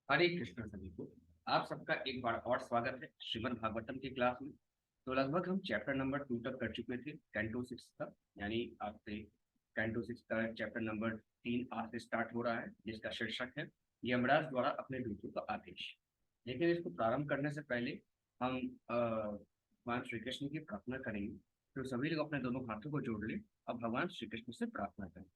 हरे कृष्ण सभी को। आप सबका एक बार और स्वागत है श्रीमद् भागवतम की क्लास में। तो लगभग हम चैप्टर नंबर 2 तक कर चुके थे, कैंटो 6 तक। यानी आज से कैंटो 6 का चैप्टर नंबर 3 आज से स्टार्ट हो रहा है, जिसका शीर्षक है यमराज द्वारा अपने दूतों का आदेश। लेकिन इसको प्रारंभ करने से पहले हम भगवान श्री कृष्ण की प्रार्थना करेंगे। तो सभी लोग अपने दोनों हाथों को जोड़ लें। अब भगवान श्री कृष्ण से प्रार्थना करें।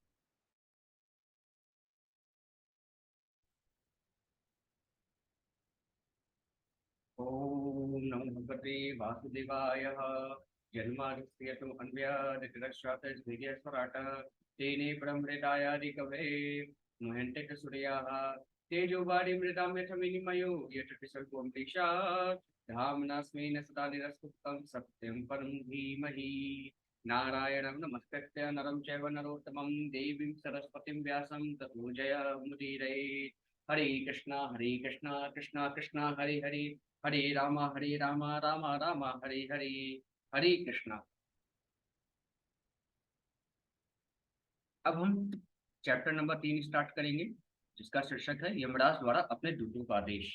ओम नमो भगवते वासुदेवाय। जन्माद्यस्य तु अन्व्यादितरक्षात् तेने ब्रह्मृतायादिकवे मुह्यन्ते च सूर्याः तेजोवारि मृतां यथा विनिमयो यथा सर्वोऽमृषा धाम्नास्मिन् सदा निरस्तुतं सत्यं परं धीमहि। नारायणं नमस्कृत्य नरं चैव नरोत्तमं देवीं सरस्वतीं व्यासं ततो जयमुदीरये। हरे कृष्णा कृष्णा कृष्णा हरे हरे, हरे राम राम राम हरे हरे। हरे कृष्णा। अब हम चैप्टर नंबर 3 स्टार्ट करेंगे, जिसका शीर्षक है यमराज द्वारा अपने दूतों का आदेश।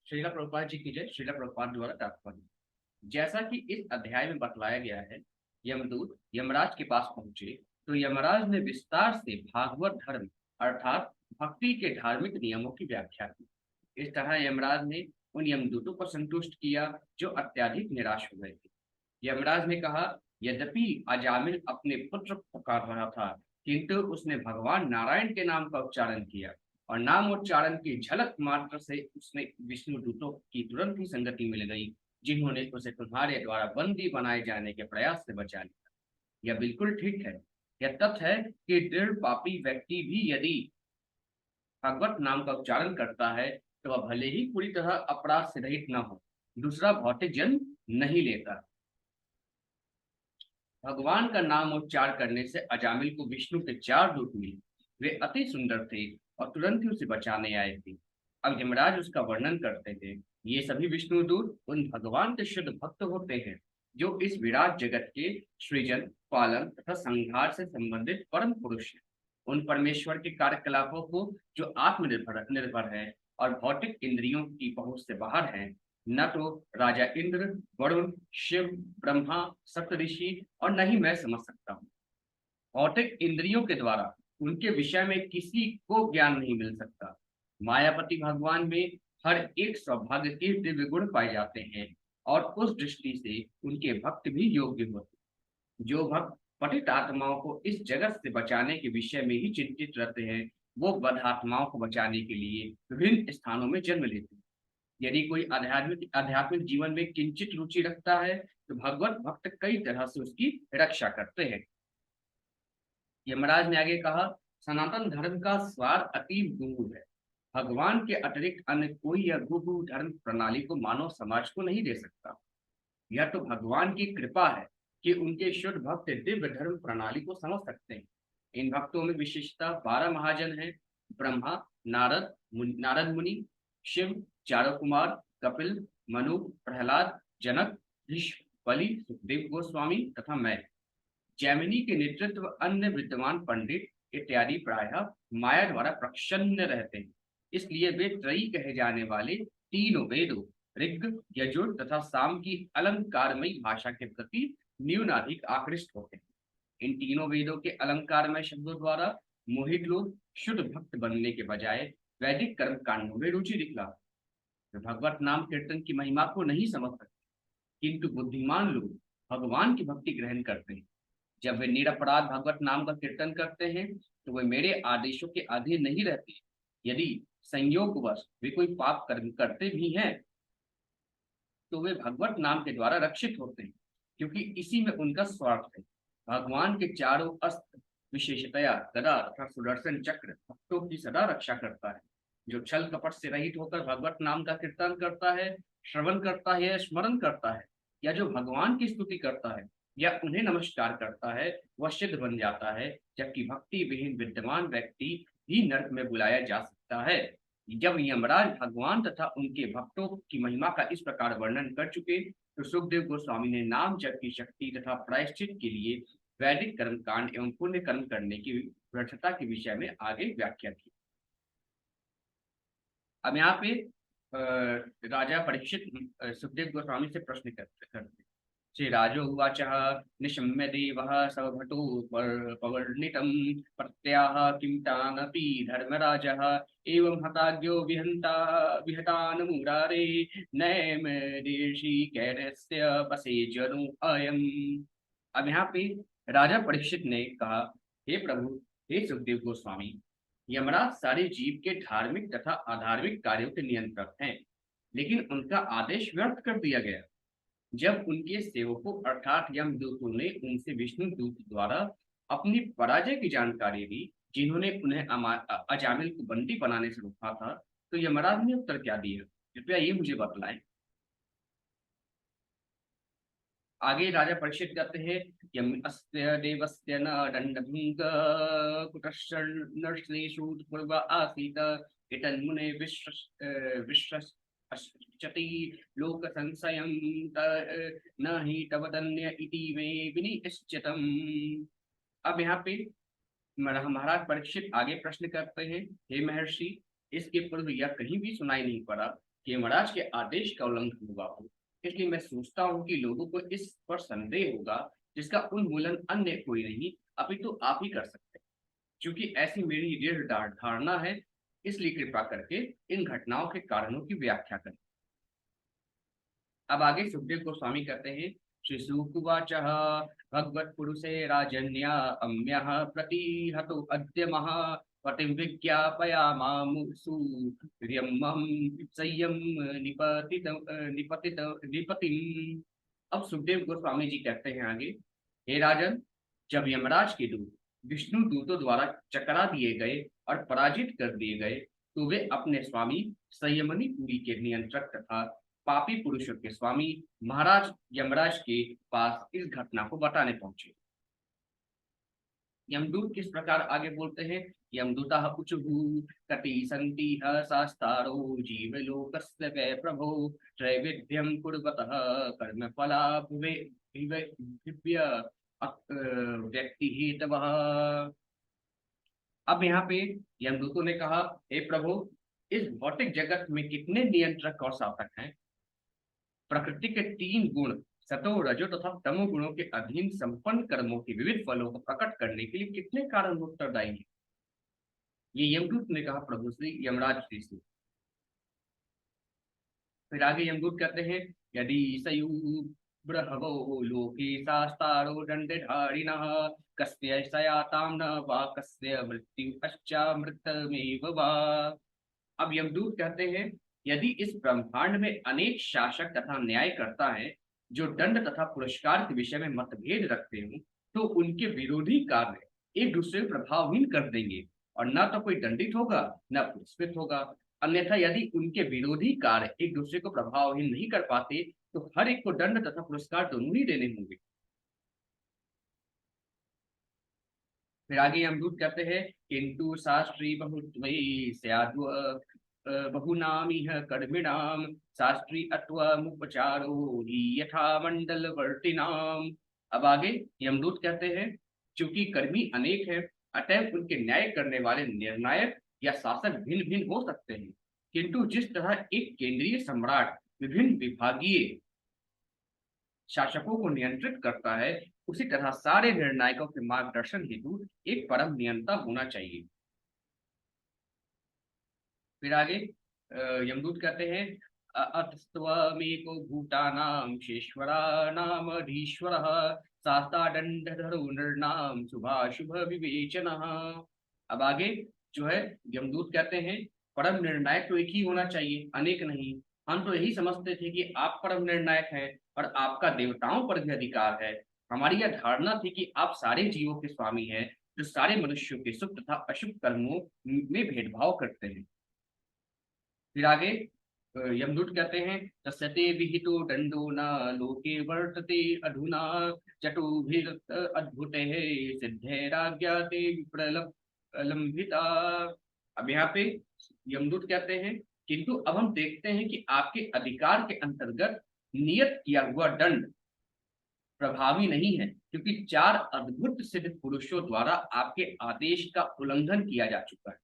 श्रीला प्रभुपाद जी की जय। श्रीला प्रभुपाद द्वारा तात्पर्य। जैसा कि इस अध्याय में बतलाया गया है, यमदूत यमराज के पास पहुंचे तो यमराज ने विस्तार से भागवत धर्म अर्थात भक्ति के धार्मिक नियमों की व्याख्या की। इस तरह यमराज ने उन यमदूतों को संतुष्ट किया जो अत्यधिक निराश हो गए थे। यमराज ने कहा, यद्यपि अजामिल अपने पुत्र पुकार रहा था, किंतु उसने भगवान नारायण के नाम का उच्चारण किया और नाम उच्चारण की झलक मात्र से उसने विष्णु दूतों की तुरंत ही संगति मिल गई, जिन्होंने उसे तुम्हारे द्वारा बंदी बनाए जाने के प्रयास से बचा लिया। यह बिल्कुल ठीक है। यह तथ्य है कि दृढ़ पापी व्यक्ति भी यदि भगवत नाम का उच्चारण करता है तो वह भले ही पूरी तरह अपराध से रहित न हो, दूसरा भौतिक जन्म नहीं लेता। भगवान का नाम उच्चार करने से अजामिल को विष्णु के 4 दूत मिले। वे अति सुंदर थे और तुरंत ही उसे बचाने आए थे। अब यमराज उसका वर्णन करते थे। ये सभी विष्णु दूत उन भगवान के शुद्ध भक्त होते हैं, जो इस विराट जगत के सृजन, पालन तथा संहार से संबंधित परम पुरुष हैं। उन परमेश्वर के कार्यकलापों को जो आत्मनिर्भर निर्भर है और भौतिक इंद्रियों की पहुंच से बाहर है, न तो राजा इंद्र, वरुण, शिव, ब्रह्मा, सप्तऋषि और न ही मैं समझ सकता हूँ। भौतिक इंद्रियों के द्वारा उनके विषय में किसी को ज्ञान नहीं मिल सकता। मायापति भगवान में हर एक सौभाग्य के दिव्य गुण पाए जाते हैं और उस दृष्टि से उनके भक्त भी योग्य होते हैं। जो भक्त पतित आत्माओं को इस जगत से बचाने के विषय में ही चिंतित रहते हैं, वो बद्ध आत्माओं को बचाने के लिए विभिन्न स्थानों में जन्म लेते हैं। यदि कोई आध्यात्मिक आध्यात्मिक जीवन में किंचित रुचि रखता है तो भगवत भक्त कई तरह से उसकी रक्षा करते हैं। यमराज ने आगे कहा, सनातन धर्म का स्वार अतीब गूढ़ है। भगवान के अतिरिक्त अन्य कोई यह गूढ़ धर्म प्रणाली को मानव समाज को नहीं दे सकता। यह तो भगवान की कृपा है कि उनके शुद्ध भक्त दिव्य धर्म प्रणाली को समझ सकते हैं। इन भक्तों में विशेषता 12 महाजन हैं। ब्रह्मा, नारद मुनि, शिव, चारु कुमार, कपिल, मनु, प्रहलाद, जनक, ऋषि, बलि, सुखदेव गोस्वामी तथा मैं। जैमिनी के नेतृत्व अन्य विद्वान पंडित इत्यादि प्रायः माया द्वारा प्रसन्न रहते हैं। इसलिए वे त्रयी कहे जाने वाले तीनों वेदों ऋग, यजुर तथा साम की अलंकारमयी भाषा के प्रति न्यूनाधिक आकृष्ट होते हैं। इन तीनों वेदों के अलंकारमय शब्दों द्वारा मोहित लोग शुद्ध भक्त बनने के बजाय वैदिक कर्म कांडों में रुचि दिखला। वे भगवत नाम कीर्तन की महिमा को नहीं समझ सकते, किंतु बुद्धिमान लोग भगवान की भक्ति ग्रहण करते हैं। जब वे निरपराध भगवत नाम का कीर्तन करते हैं तो वे मेरे आदेशों के अधीन नहीं रहते। यदि संयोगवश वे कोई पाप कर्म करते भी हैं तो वे भगवत नाम के द्वारा रक्षित होते हैं, क्योंकि इसी में उनका स्वार्थ है। भगवान के चारों अस्त्र विशेषतया गदा तथा सुदर्शन चक्र भक्तों की सदा रक्षा करता है। जो छल कपट से रहित होकर भगवत नाम का कीर्तन करता है, श्रवण करता है या स्मरण करता है, या जो भगवान की स्तुति करता है या उन्हें नमस्कार करता है, वह सिद्ध बन जाता है। जबकि भक्ति विहीन विद्यमान व्यक्ति ही नरक में बुलाया जा सकता है। जब यमराज भगवान तथा उनके भक्तों की महिमा का इस प्रकार वर्णन कर चुके तो सुखदेव गोस्वामी ने नाम जप की शक्ति तथा प्रायश्चित के लिए वैदिक कर्म कांड एवं पुण्य कर्म करने की व्यर्थता के विषय में आगे व्याख्या की। अब यहाँ पे राजा परीक्षित सुखदेव गोस्वामी से प्रश्न करते श्रीराजोवाच निशम्य देवः सभटो पवर्णितं प्रत्याह किं तानपि धर्मराजः एवं हताज्ञो विहतान् मुरारे नैम ऋषिकैरस्य वसे जनु अयम्। अब यहाँ पे राजा परीक्षित ने कहा, हे प्रभु, हे सुखदेव गोस्वामी, यमराज सारे जीव के धार्मिक तथा अधार्मिक कार्यों के नियंत्रक हैं, लेकिन उनका आदेश व्यर्थ कर दिया गया जब उनके सेवकों अर्थात यमदूतों ने उनसे विष्णु दूत द्वारा अपनी पराजय की जानकारी दी, जिन्होंने उन्हें अजामिल को बंदी बनाने से रोका था। तो यमराज ने उत्तर क्या दिया, कृपया ये मुझे बतलाएं। आगे राजा परीक्षित कहते हैं, यम अस्य देवस्य न दंडभंग कुटश्चर्णश्लेषु पूर्व आसीत इतन्मुने विश्वश्चति लोक संशयं न हि तवदन्य इति मे विनिश्चितम्। अब यहाँ पे महाराज परीक्षित आगे प्रश्न करते हैं, हे महर्षि, इसके पूर्व यह कहीं भी सुनाई नहीं पड़ा कि यमराज के आदेश का उल्लंघन हुआ हो, इसलिए मैं सोचता हूँ कि लोगों को इस पर संदेह होगा जिसका उन्मूलन अन्य कोई नहीं अपितु तो आप ही कर सकते हैं। क्योंकि ऐसी मेरी दृढ़ धारणा है, इसलिए कृपा करके इन घटनाओं के कारणों की व्याख्या करें। अब आगे सुखदेव गोस्वामी कहते हैं, श्री सुकुवाच भगवत पुरुषे राजन्या अम्यः प्रतिहतो अद्य महा पतिं विज्ञापयामामुसु प्रियमं संयम निपतिम। अब सुखदेव गोस्वामी जी कहते हैं आगे, हे राजन, जब यमराज के दूत विष्णु दूतों द्वारा चकरा दिए गए और पराजित कर दिए गए, तो वे अपने स्वामी संयमनी पुरी के नियंत्रक तथा पापी पुरुषों के स्वामी महाराज यमराज के पास इस घटना को बताने पहुंचे। यमदूत किस प्रकार आगे बोलते हैं, यमदूतः उचुहु कति सन्ति शास्तारो जीवलोकस्य वै प्रभो त्रैविध्यं कुर्वतः कर्मफला भुवे व्यक्ति हेतवः। अब यहाँ पे यमदूतों ने कहा, हे प्रभु, इस भौतिक जगत में कितने नियंत्रक और शासक हैं। प्रकृति के तीन गुण सतो रजो तथा तमो गुणों के अधीन संपन्न कर्मों के विविध फलों को प्रकट करने के लिए कितने कारण उत्तरदायी हैं। ये यमदूत ने कहा प्रभु श्री यमराज श्री से। फिर आगे यमदूत कहते हैं, यदि सयु बृहवो लोके शास्तारो दंडधारिणः कस्य सयातां न वा कस्य मृत्यु पश्चामृतमेव वा। अब यमदूत कहते हैं, यदि इस ब्रह्मांड में अनेक शासक तथा न्याय करता है जो दंड तथा पुरस्कार के विषय में मतभेद रखते हो, तो उनके विरोधी कार्य एक दूसरे को प्रभावहीन कर देंगे और न तो कोई दंडित होगा न पुरस्कृत होगा। अन्यथा यदि उनके विरोधी कार्य एक दूसरे को प्रभावहीन नहीं कर पाते, तो हर एक को दंड तथा पुरस्कार दोनों ही देने होंगे। फिर आगे यमदूत कहते हैं, किंतु शास्त्री बहुत्वयि स्याद्व बहुनामिह कर्मिणाम शास्त्री अत्वमुपचारो हि यथा मंडलवर्तिनाम। अब आगे यमदूत कहते हैं, चूंकि कर्मी अनेक हैं, अतएव उनके न्याय करने वाले निर्णायक या शासक भिन्न भिन्न हो सकते हैं, किंतु जिस तरह एक केंद्रीय सम्राट विभिन्न विभागीय शासकों को नियंत्रित करता है, उसी तरह सारे निर्णायकों के मार्गदर्शन हेतु एक परम नियंता होना चाहिए। फिर आगे यमदूत कहते हैं, अतस्त्वमेको भूतानां शेश्वरानामधीश्वरः शास्ता दंडधरो नृणां शुभाशुभ विवेचनः। अब आगे जो है यमदूत कहते हैं, परम निर्णायक तो एक ही होना चाहिए, अनेक नहीं। हम तो यही समझते थे कि आप परम निर्णायक हैं और आपका देवताओं पर भी अधिकार है। हमारी यह धारणा थी कि आप सारे जीवों के स्वामी हैं, जो सारे मनुष्यों के शुभ तथा अशुभ कर्मों में भेदभाव करते हैं। फिर आगे यमदूत कहते हैं, तस्यते विहितो दंडो न लोके वर्तते अधुना चतुभिर अद्भुतैः सिद्धैराज्ञाते विप्रलंबिता। अब यहाँ पे यमदूत कहते हैं, किंतु अब हम देखते हैं कि आपके अधिकार के अंतर्गत नियत किया हुआ दंड प्रभावी नहीं है, क्योंकि 4 अद्भुत सिद्ध पुरुषों द्वारा आपके आदेश का उल्लंघन किया जा चुका है।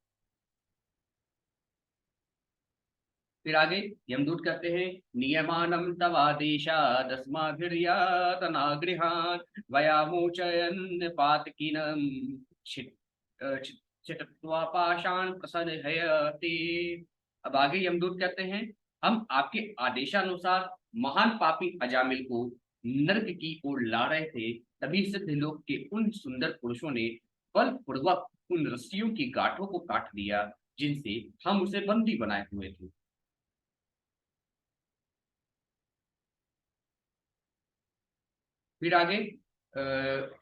फिर आगे यमदूत कहते हैं, नियमानं तवादेशादस्माभिर्यातनागृहात् वयामोचयन् पातकीनं चित्वा पाषाण प्रसरयते। अब आगे यमदूत कहते हैं, हम आपके आदेशानुसार महान पापी अजामिल को नरक की ओर ला रहे थे, तभी सिद्धलोक के उन सुंदर पुरुषों ने बलपूर्वक उन रस्सियों की गांठों को काट दिया जिनसे हम उसे बंदी बनाए हुए थे। फिर आगे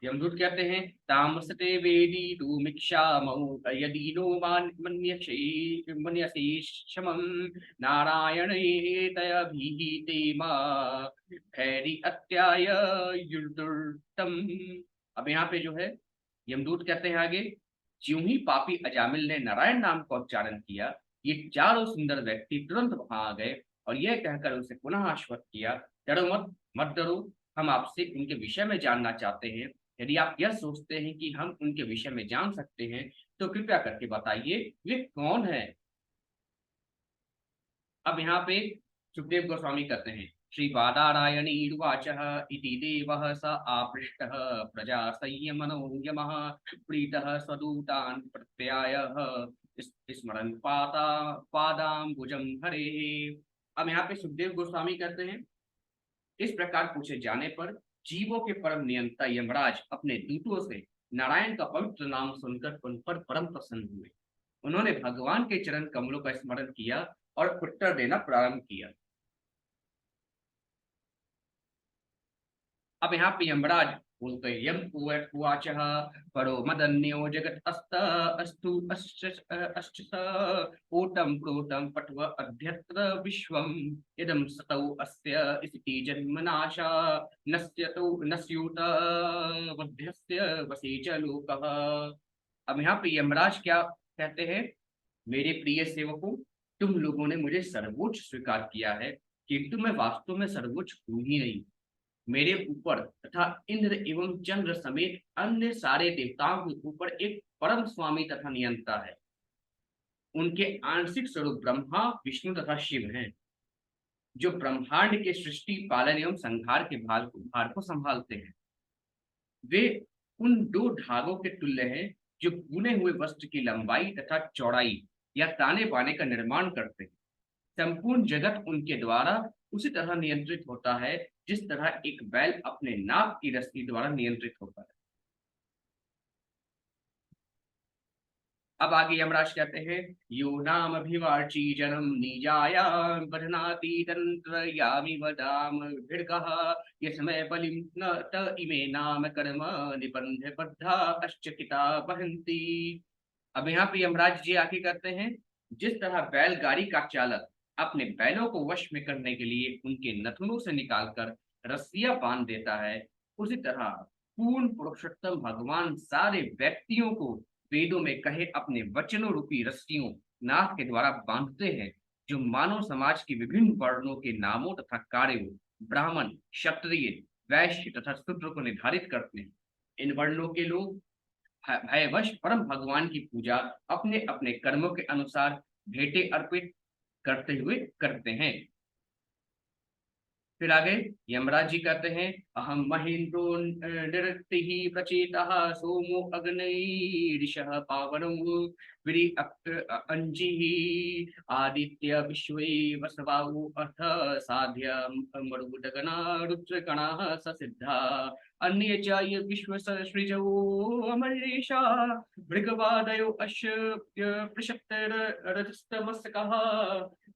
यमदूत कहते हैं, तामसते वेदी दूमिक्षामौ यदि नो मन्यसे क्षमं नारायणेतयभिहिते मा भैरी अत्याय युद्धम। अब यहाँ पे जो है यमदूत कहते हैं आगे, ज्यों ही पापी अजामिल ने नारायण नाम का उच्चारण किया, ये चारों सुंदर व्यक्ति तुरंत वहां आ गए और यह कहकर उसे पुनः आश्वस्त किया, डरो मत, मत डरो, हम आपसे उनके विषय में जानना चाहते हैं। यदि आप यह सोचते हैं कि हम उनके विषय में जान सकते हैं तो कृपया करके बताइए वे कौन है। अब यहाँ पे सुखदेव गोस्वामी कहते हैं, श्री बादारायणीर्वाच इति देवः स आपृष्टः प्रजा संयमनो यमः प्रीतः स्वदूतान् प्रत्यायः स्मरन् पादाम्बुजं हरे। अब यहाँ पे सुखदेव गोस्वामी कहते हैं, इस प्रकार पूछे जाने पर जीवों के परम नियंता यमराज अपने दूतों से नारायण का पवित्र नाम सुनकर उन पर परम प्रसन्न हुए। उन्होंने भगवान के चरण कमलों का स्मरण किया और उत्तर देना प्रारंभ किया। अब यहाँ पे यमराज बोलते हैं, यम उवाच परो मदन्यो जगत अस्त अस्तु अश्च ऊटम प्रोटम पटव अध्यत्र विश्वम इदं सतौ अस्य इति जन्मनाशा नस्यूत वध्यस्य वशी च लोकः। अब यहाँ पे यमराज क्या कहते हैं, मेरे प्रिय सेवकों, तुम लोगों ने मुझे सर्वोच्च स्वीकार किया है, किंतु मैं वास्तव में सर्वोच्च हूं ही नहीं। मेरे ऊपर तथा इंद्र एवं चंद्र समेत अन्य सारे देवताओं के ऊपर एक परम स्वामी तथा नियंता है। उनके आंशिक स्वरूप ब्रह्मा, विष्णु तथा शिव हैं, जो ब्रह्मांड के सृष्टि, पालन एवं संहार के भार को संभालते हैं। वे उन दो धागों के तुल्य हैं जो बुने हुए वस्त्र की लंबाई तथा चौड़ाई या ताने बाने का निर्माण करते हैं। संपूर्ण जगत उनके द्वारा उसी तरह नियंत्रित होता है जिस तरह एक बैल अपने नाक की रस्सी द्वारा नियंत्रित होता है। अब आगे यमराज कहते हैं, यो नाम अभिवाची जनम निजाया बधनाति तंत्र यामी वदाम भिड़कः यस्मै बलिं न त इमे नाम कर्म निबंध बद्धा अश्चकिता बहंती। अब यहाँ पे यमराज जी आगे कहते हैं, जिस तरह बैलगाड़ी का चालक अपने बैलों को वश में करने के लिए उनके नथुनों से निकालकर रस्सियां बांध देता है, उसी तरह पूर्ण पुरुषोत्तम भगवान सारे व्यक्तियों को वेदों में कहे अपने वचनों रूपी रस्सियों नाथ के द्वारा बांधते हैं, जो मानव समाज के विभिन्न वर्णों के नामों तथा कार्यों, ब्राह्मण, क्षत्रिय, वैश्य तथा शूद्र को निर्धारित करते हैं। इन वर्णों के लोग भयवश परम भगवान की पूजा अपने अपने कर्मों के अनुसार भेंटे अर्पित करते हुए करते हैं। फिर आगे यमराज जी कहते हैं, अहम महेंद्रो निरक्ति प्रचेता सोमो अग्निरिषः पावनौ विरि अंजि आदित्य विश्वे वसवाहु अथ साध्य मरुदगना रुद्रगणाः ससिद्धा अन्ये च ये विश्व सृजो अमरेशा भृगवादयो अश्य पृषप्तरजस्तमस्कः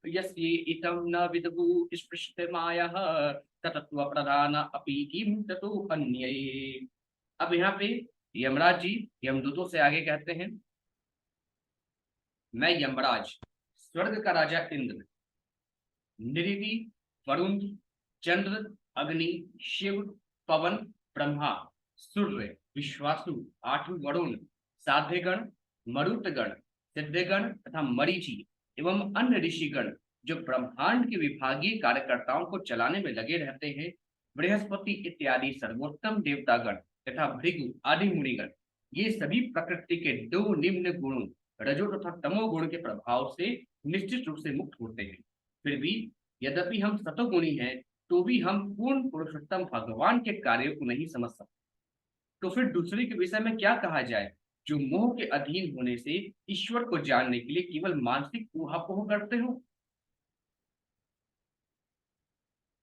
यस्ये इतं न विदुः स्पृष्टमायः ततत्व प्रधान अपि किं ततो अन्ये। अब यहाँ पे यमराज जी यमदूतों से आगे कहते हैं, मैं यमराज स्वर्ग का राजा इंद्र, निरिति, वरुण, चंद्र, अग्नि, शिव, पवन, ब्रह्मा, सूर्य, विश्वासु, आठवें वरुण, साध्यगण, मरुतगण, सिद्धगण तथा मरीचि एवं अन्य ऋषिगण जो ब्रह्मांड के विभागीय कार्यकर्ताओं को चलाने में लगे रहते हैं, बृहस्पति इत्यादि सर्वोत्तम देवतागण तथा भृगु आदि मुनिगण, ये सभी प्रकृति के दो निम्न गुणों रजो तथा तमो गुण के प्रभाव से निश्चित रूप से मुक्त होते हैं। फिर भी यद्यपि हम सतोगुणी हैं, तो भी हम पूर्ण पुरुषोत्तम भगवान के कार्यों को नहीं समझ सकते। तो फिर दूसरे के विषय में क्या कहा जाए, जो मोह के अधीन होने से ईश्वर को जानने के लिए केवल मानसिक ऊहापोह करते हो।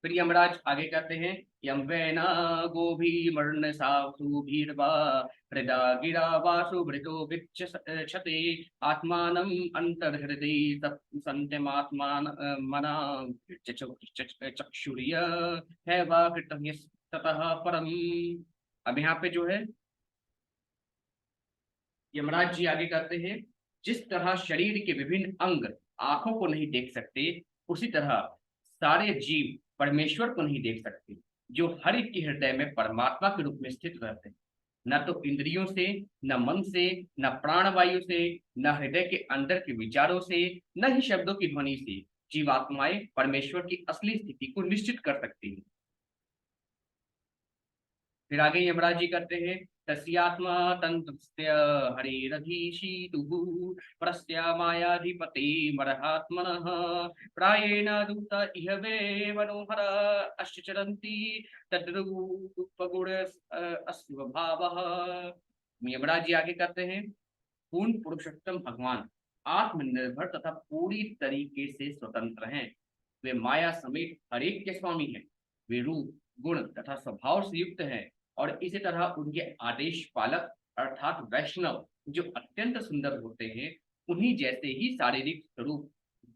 फिर यमराज आगे कहते हैं, यम वैना गोभी मर्ण सासु भीर्वा हृदा गिरा वासु भृतो विच्छ क्षते आत्मानम अंतर्हृदय संत्यमात्मान मना चक्षुर्य है वा कृतज्ञ ततः परम। अब यहाँ पे जो है यमराज जी आगे कहते हैं, जिस तरह शरीर के विभिन्न अंग आंखों को नहीं देख सकते, उसी तरह सारे जीव परमेश्वर को नहीं देख सकते, जो हर एक के हृदय में परमात्मा के रूप में स्थित रहते हैं। न तो इंद्रियों से, न मन से, न प्राणवायु से, न हृदय के अंदर के विचारों से, न ही शब्दों की ध्वनि से जीवात्माएं परमेश्वर की असली स्थिति को निश्चित कर सकती हैं। फिर आगे यमराज जी करते हैं, तस्यात्मा तंत्रस्य हरिरधीशीतुः परस्य मायाधिपते मरहात्मनः प्रायेण दूत इह वे मनोहर अश्चरन्ति तद्रूपगुण अस्वभावः। यमराज जी आगे करते हैं, पूर्ण पुरुषोत्तम भगवान आत्मनिर्भर तथा पूरी तरीके से स्वतंत्र हैं। वे माया समेत हरेक के स्वामी हैं। वे रूप, गुण तथा स्वभाव से युक्त हैं, और इसी तरह उनके आदेश पालक अर्थात वैष्णव जो अत्यंत सुंदर होते हैं, उन्हीं जैसे ही शारीरिक स्वरूप,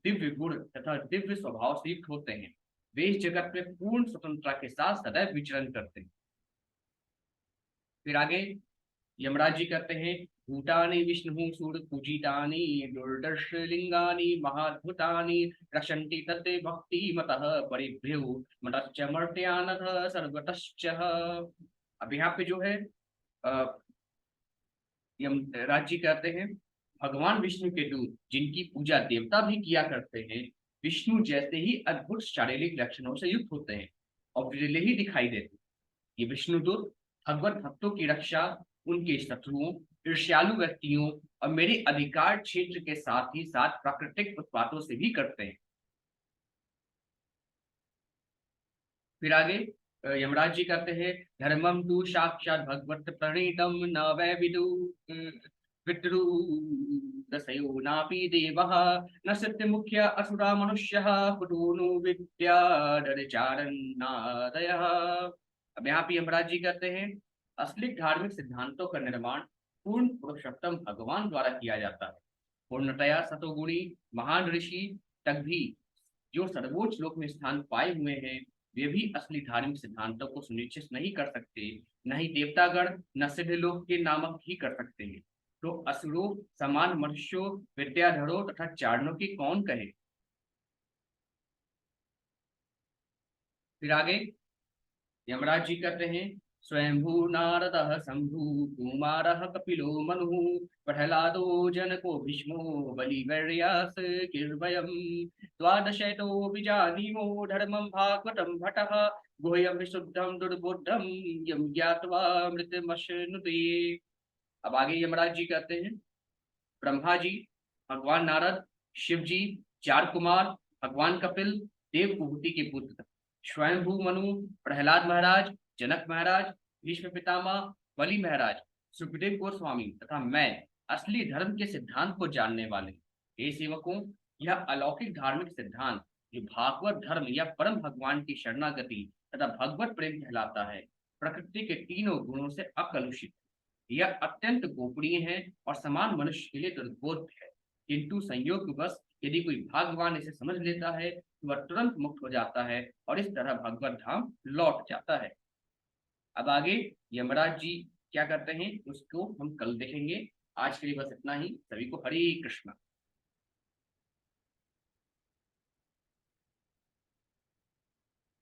दिव्य गुण तथा दिव्य स्वभाव से युक्त होते हैं। वे इस जगत में पूर्ण स्वतंत्रता के साथ सदैव विचरण करते हैं। फिर आगे यमराज जी कहते हैं, भूतानि विष्णु सूर पूजितानि दुर्दर्श लिंगानि महाद्भुतानि रक्षन्ति तत्ते भक्ति मतः परिभ्यो मतश्च मर्त्यानथ सर्वतश्च। अब यहाँ पे जो है यमराज जी कहते हैं, भगवान विष्णु के दूत जिनकी पूजा देवता भी किया करते हैं, विष्णु जैसे ही अद्भुत शारीरिक लक्षणों से युक्त होते हैं और विरले ही दिखाई देते हैं। ये विष्णुदूत भगवत भक्तों की रक्षा उनके शत्रुओं, ईर्ष्यालु व्यक्तियों और मेरे अधिकार क्षेत्र के साथ ही साथ प्राकृतिक उत्पातों से भी करते हैं। फिर आगे यमराज जी कहते हैं, धर्मम तु साक्षात भगवत प्रणीतम न वै विदु विद्रु दशयो नापि देवः न सत्य मुख्य असुरा मनुष्यः कुटुनु विद्या चारणादयः। अब यहाँ पे यमराज जी कहते हैं, असली धार्मिक सिद्धांतों का निर्माण पूर्ण पुरुषोत्तम भगवान द्वारा किया जाता है। पूर्णतया सतोगुणी महान ऋषि तक भी जो सर्वोच्च लोक में स्थान पाए हुए हैं, वे भी असली धार्मिक सिद्धांतों को सुनिश्चित नहीं कर सकते। न ही देवतागण न सिद्ध लोक के नामक ही कर सकते हैं। तो असुरों समान मनुष्यों, विद्याधरों तथा चारणों की कौन कहे। फिर आगे यमराज जी कहते हैं, स्वयंभू नारद शंभु कुमार कपिलो मनु प्रहलादो जनको भीष्मो बलिवर्यास किर्वयम् द्वादशतो विजानीमो धर्मं भागवतं भटः गुह्यं विशुद्धं दुर्बुद्धं यं ज्ञात्वा मृतमश्नुते। अब आगे यमराज जी कहते हैं, ब्रह्मा जी, भगवान नारद, शिव जी, चार कुमार, भगवान कपिल, देव कुहूति के पुत्र, स्वयंभू मनु, प्रहलाद महाराज, जनक महाराज, भीष्म पितामह, बलि महाराज, सुखदेव गोस्वामी तथा मैं असली धर्म के सिद्धांत को जानने वाले हे सेवकों, यह अलौकिक धार्मिक सिद्धांत जो भागवत धर्म या परम भगवान की शरणागति तथा भगवत प्रेम कहलाता है, प्रकृति के तीनों गुणों से अकलुषित, यह अत्यंत गोपनीय है और समान मनुष्य के लिए दुर्बोध है। किंतु संयोगवश यदि कोई भाग्यवान इसे समझ लेता है, तो वह तुरंत मुक्त हो जाता है और इस तरह भगवत धाम लौट जाता है। अब आगे यमराज जी क्या करते हैं उसको हम कल देखेंगे। आज के लिए बस इतना ही। सभी को हरे कृष्णा।